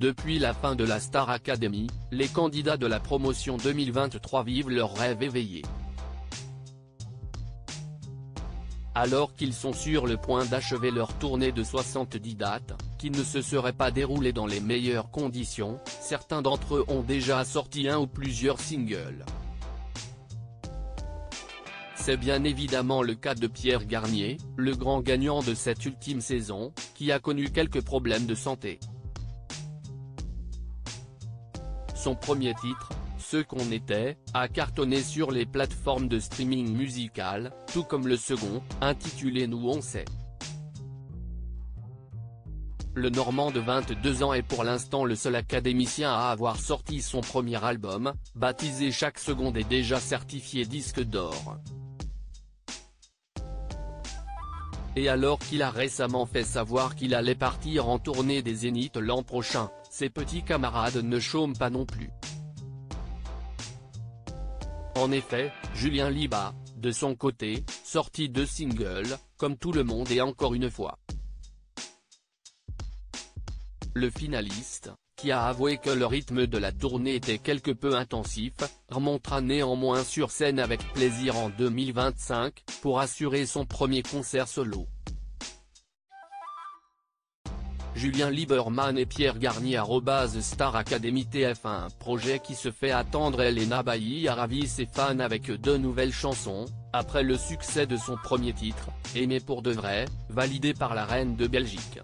Depuis la fin de la Star Academy, les candidats de la promotion 2023 vivent leur rêve éveillé. Alors qu'ils sont sur le point d'achever leur tournée de 70 dates, qui ne se serait pas déroulée dans les meilleures conditions, certains d'entre eux ont déjà sorti un ou plusieurs singles. C'est bien évidemment le cas de Pierre Garnier, le grand gagnant de cette ultime saison, qui a connu quelques problèmes de santé. Son premier titre, Ce qu'on était, a cartonné sur les plateformes de streaming musical, tout comme le second, intitulé Nous on sait. Le Normand de 22 ans est pour l'instant le seul académicien à avoir sorti son premier album, baptisé Chaque seconde est déjà certifié disque d'or. Et alors qu'il a récemment fait savoir qu'il allait partir en tournée des Zéniths l'an prochain, ses petits camarades ne chôment pas non plus. En effet, Julien Liba, de son côté, sortit 2 singles, comme tout le monde et encore une fois. Le finaliste, qui a avoué que le rythme de la tournée était quelque peu intensif, remontera néanmoins sur scène avec plaisir en 2025, pour assurer son premier concert solo. Julien Lieberman et Pierre Garnier @Star Academy TF1, un projet qui se fait attendre. Elena Bailly a ravi ses fans avec 2 nouvelles chansons, après le succès de son premier titre, Aimé pour de vrai, validé par la reine de Belgique.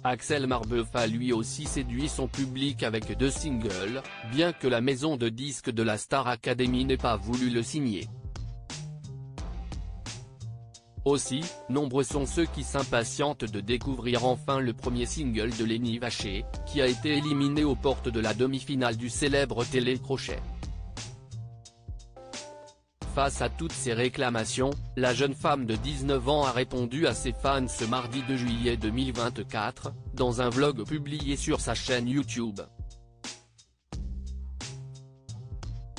Axel Marbeuf a lui aussi séduit son public avec 2 singles, bien que la maison de disques de la Star Academy n'ait pas voulu le signer. Aussi, nombreux sont ceux qui s'impatientent de découvrir enfin le premier single de Lenny Vacher, qui a été éliminé aux portes de la demi-finale du célèbre télécrochet. Face à toutes ces réclamations, la jeune femme de 19 ans a répondu à ses fans ce mardi 2 juillet 2024, dans un vlog publié sur sa chaîne YouTube.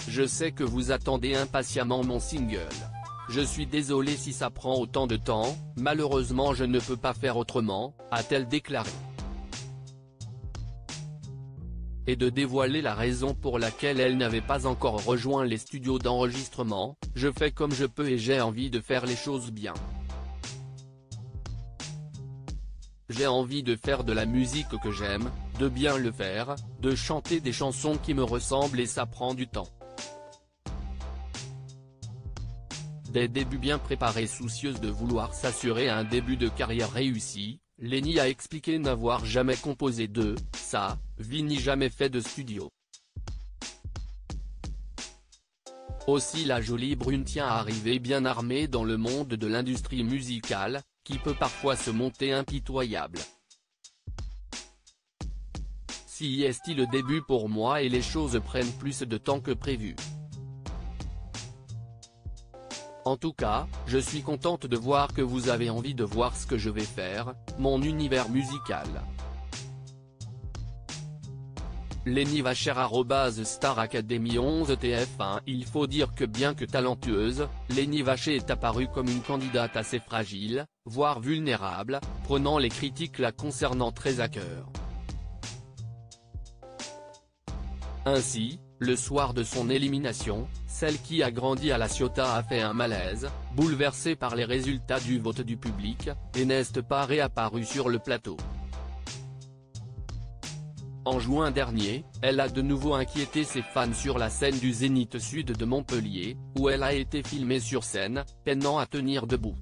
Je sais que vous attendez impatiemment mon single. Je suis désolée si ça prend autant de temps, malheureusement je ne peux pas faire autrement, a-t-elle déclaré. Et de dévoiler la raison pour laquelle elle n'avait pas encore rejoint les studios d'enregistrement, je fais comme je peux et j'ai envie de faire les choses bien. J'ai envie de faire de la musique que j'aime, de bien le faire, de chanter des chansons qui me ressemblent et ça prend du temps. Des débuts bien préparés, soucieuse de vouloir s'assurer un début de carrière réussi, Lenny a expliqué n'avoir jamais composé de sa vie ni jamais fait de studio. Aussi la jolie brune tient à arriver bien armée dans le monde de l'industrie musicale, qui peut parfois se monter impitoyable. Si est le début pour moi et les choses prennent plus de temps que prévu. En tout cas, je suis contente de voir que vous avez envie de voir ce que je vais faire, mon univers musical. Lenny Vacher @Star Academy 11 TF1. Il faut dire que bien que talentueuse, Lenny Vacher est apparue comme une candidate assez fragile, voire vulnérable, prenant les critiques la concernant très à cœur. Ainsi, le soir de son élimination, celle qui a grandi à La Ciotat a fait un malaise, bouleversée par les résultats du vote du public, et n'est pas réapparue sur le plateau. En juin dernier, elle a de nouveau inquiété ses fans sur la scène du Zénith Sud de Montpellier, où elle a été filmée sur scène, peinant à tenir debout.